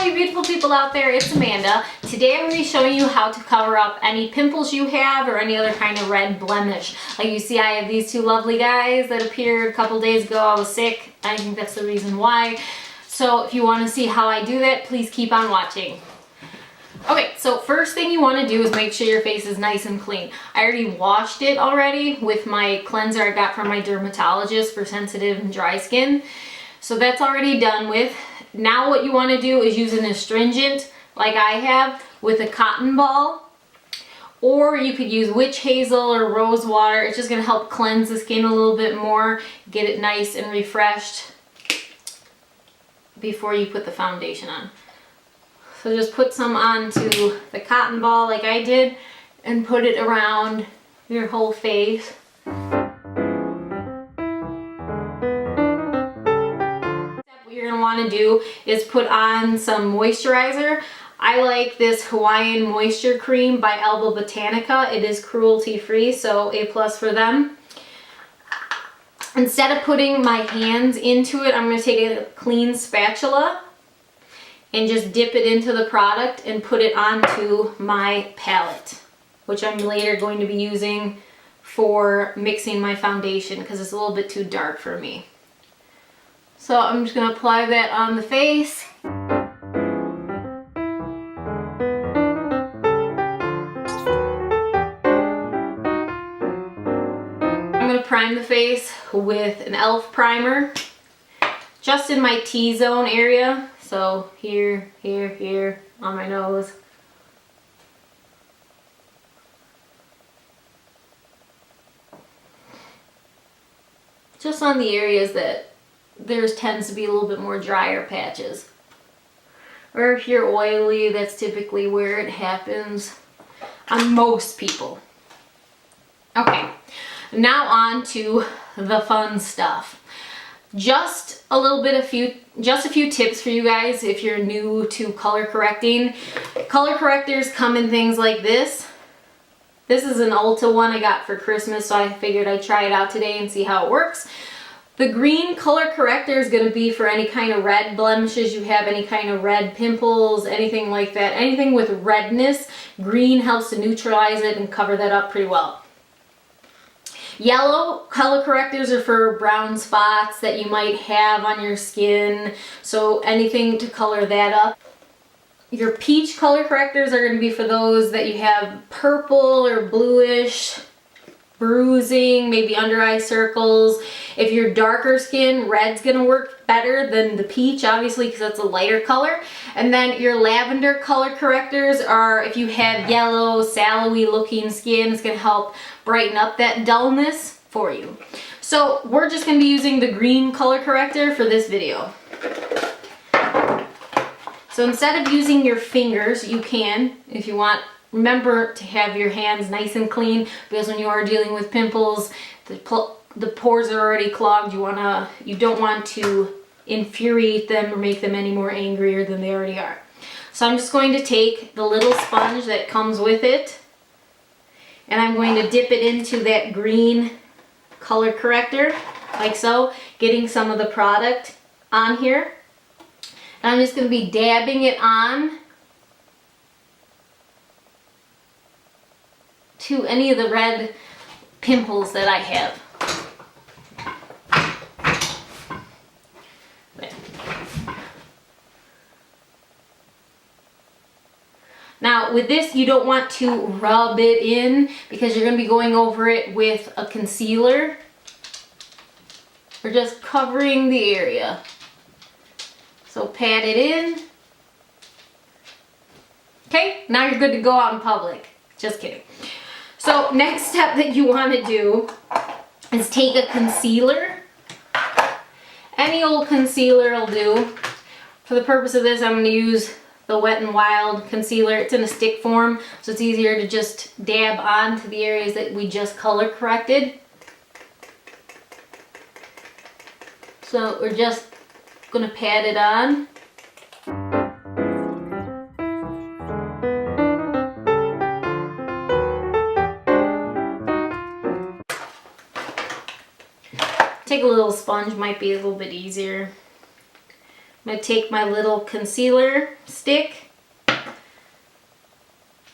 Hi you beautiful people out there, it's Amanda. Today I'm going to be showing you how to cover up any pimples you have or any other kind of red blemish. Like you see, I have these two lovely guys that appeared a couple days ago. I was sick. I think that's the reason why. So if you want to see how I do that, please keep on watching. Okay, so first thing you want to do is make sure your face is nice and clean. I already washed it already with my cleanser I got from my dermatologist for sensitive and dry skin. So that's already done with. Now what you want to do is use an astringent like I have with a cotton ball, or you could use witch hazel or rose water. It's just going to help cleanse the skin a little bit more, get it nice and refreshed before you put the foundation on. So just put some onto the cotton ball like I did and put it around your whole face. What you're going to want to do is put on some moisturizer. I like this Hawaiian Moisture Cream by Alba Botanica. It is cruelty free, so A+ for them. Instead of putting my hands into it, I'm going to take a clean spatula and just dip it into the product and put it onto my palette, which I'm later going to be using for mixing my foundation because it's a little bit too dark for me. So I'm just going to apply that on the face. I'm going to prime the face with an e.l.f. primer just in my T-zone area. So here, here, here on my nose. Just on the areas that there's tends to be a little bit more drier patches. Or if you're oily, that's typically where it happens on most people. Okay, now on to the fun stuff. Just a few tips for you guys if you're new to color correcting. Color correctors come in things like this. This is an Ulta one I got for Christmas, so I figured I'd try it out today and see how it works. The green color corrector is going to be for any kind of red blemishes you have, any kind of red pimples, anything like that. Anything with redness, green helps to neutralize it and cover that up pretty well. Yellow color correctors are for brown spots that you might have on your skin, so anything to color that up. Your peach color correctors are going to be for those that you have purple or bluish bruising, maybe under eye circles. If you're darker skin, red's going to work better than the peach, obviously, because that's a lighter color. And then your lavender color correctors are if you have yellow, sallowy looking skin, it's going to help brighten up that dullness for you. So we're just going to be using the green color corrector for this video. So instead of using your fingers, you can, if you want. Remember to have your hands nice and clean, because when you are dealing with pimples, the pores are already clogged. You don't want to infuriate them or make them any more angrier than they already are. So I'm just going to take the little sponge that comes with it, and I'm going to dip it into that green color corrector, like so, getting some of the product on here. And I'm just going to be dabbing it on to any of the red pimples that I have. There. Now with this, you don't want to rub it in because you're going to be going over it with a concealer. We're just covering the area. So pat it in. Okay, now you're good to go out in public. Just kidding. So next step that you want to do is take a concealer. Any old concealer will do. For the purpose of this, I'm going to use the Wet n Wild concealer. It's in a stick form, so it's easier to just dab onto the areas that we just color corrected. So we're just going to pat it on. Take a little sponge, might be a little bit easier. I'm going to take my little concealer stick,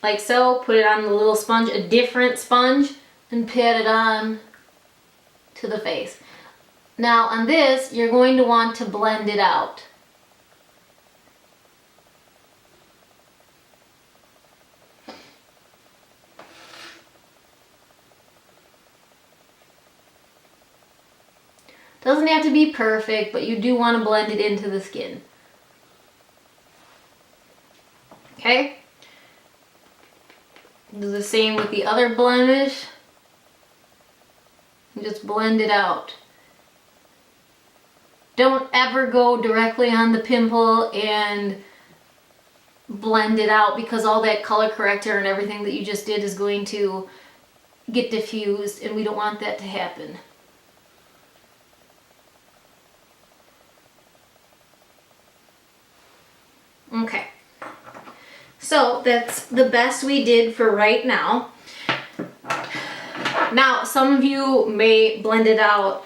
like so, put it on the little sponge, a different sponge, and pat it on to the face. Now on this, you're going to want to blend it out. Doesn't have to be perfect, but you do want to blend it into the skin. Okay? Do the same with the other blemish. And just blend it out. Don't ever go directly on the pimple and blend it out, because all that color corrector and everything that you just did is going to get diffused, and we don't want that to happen. Okay, so that's the best we did for right now. Now, some of you may blend it out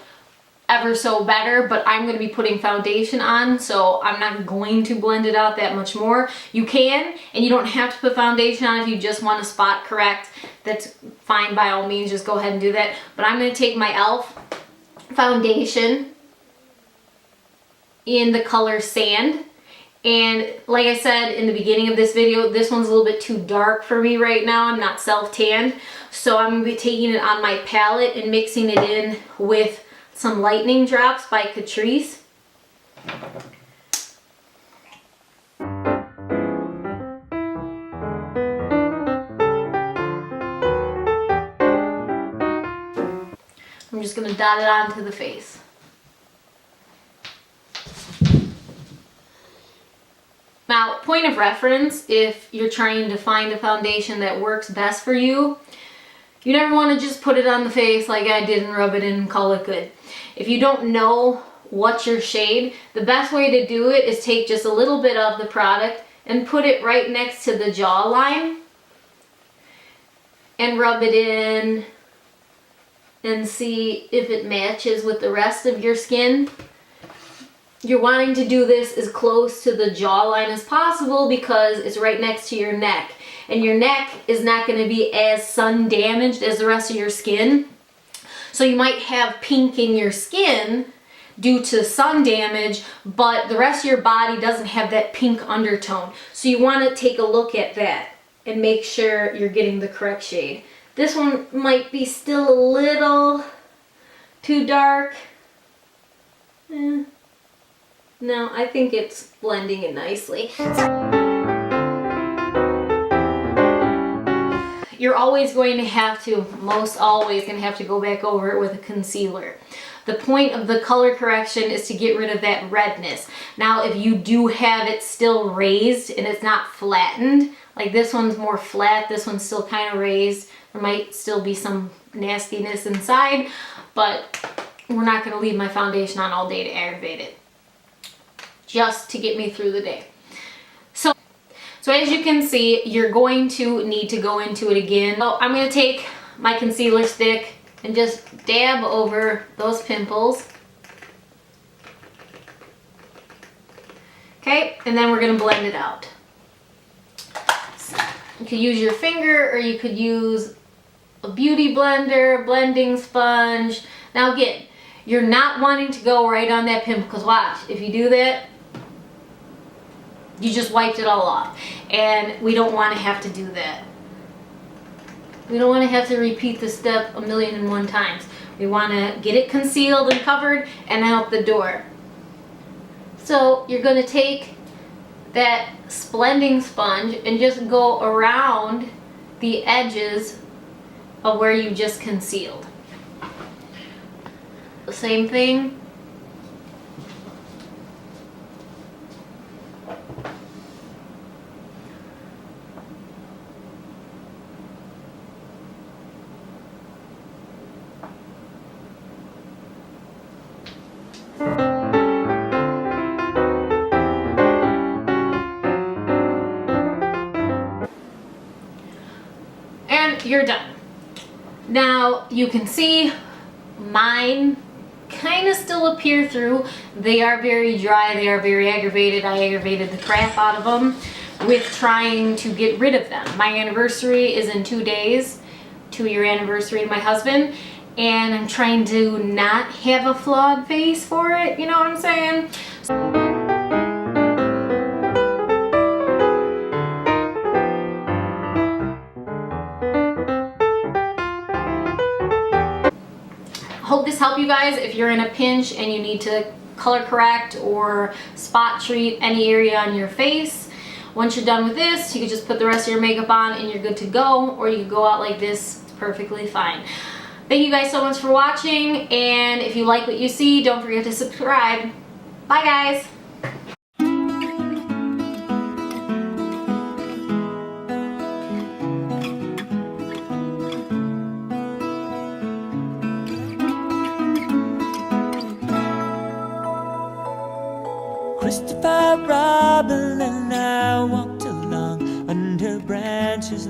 ever so better, but I'm going to be putting foundation on, so I'm not going to blend it out that much more. You can, and you don't have to put foundation on if you just want to spot correct. That's fine, by all means, just go ahead and do that. But I'm going to take my e.l.f. foundation in the color Sand. And like I said in the beginning of this video, this one's a little bit too dark for me right now. I'm not self-tanned. So I'm going to be taking it on my palette and mixing it in with some Lightning Drops by Catrice. I'm just going to dot it onto the face. Now, point of reference, if you're trying to find a foundation that works best for you, you never want to just put it on the face like I did and rub it in and call it good. If you don't know what's your shade, the best way to do it is take just a little bit of the product and put it right next to the jawline and rub it in and see if it matches with the rest of your skin. You're wanting to do this as close to the jawline as possible because it's right next to your neck. And your neck is not going to be as sun damaged as the rest of your skin. So you might have pink in your skin due to sun damage, but the rest of your body doesn't have that pink undertone. So you want to take a look at that and make sure you're getting the correct shade. This one might be still a little too dark. No, I think it's blending it nicely. You're always going to have to, most always going to have to go back over it with a concealer. The point of the color correction is to get rid of that redness. Now, if you do have it still raised and it's not flattened, like this one's more flat, this one's still kind of raised, there might still be some nastiness inside, but we're not going to leave my foundation on all day to aggravate it. Just to get me through the day. So as you can see, you're going to need to go into it again. So I'm going to take my concealer stick and just dab over those pimples. Okay, and then we're going to blend it out. So you could use your finger, or you could use a beauty blender, blending sponge. Now again, you're not wanting to go right on that pimple, because watch, if you do that, you just wiped it all off. And we don't want to have to do that. We don't want to have to repeat the step 1,000,001 times. We want to get it concealed and covered and out the door. So you're going to take that blending sponge and just go around the edges of where you just concealed. The same thing. And you're done. Now you can see mine kind of still appear through. They are very dry, they are very aggravated. I aggravated the crap out of them with trying to get rid of them. My anniversary is in 2 days, 2-year anniversary of my husband, and I'm trying to not have a flawed face for it, you know what I'm saying? Hope this helped you guys if you're in a pinch and you need to color correct or spot treat any area on your face. Once you're done with this, you can just put the rest of your makeup on and you're good to go, or you can go out like this. It's perfectly fine. Thank you guys so much for watching, and if you like what you see, don't forget to subscribe. Bye guys! Christopher Robin and I walked along under branches.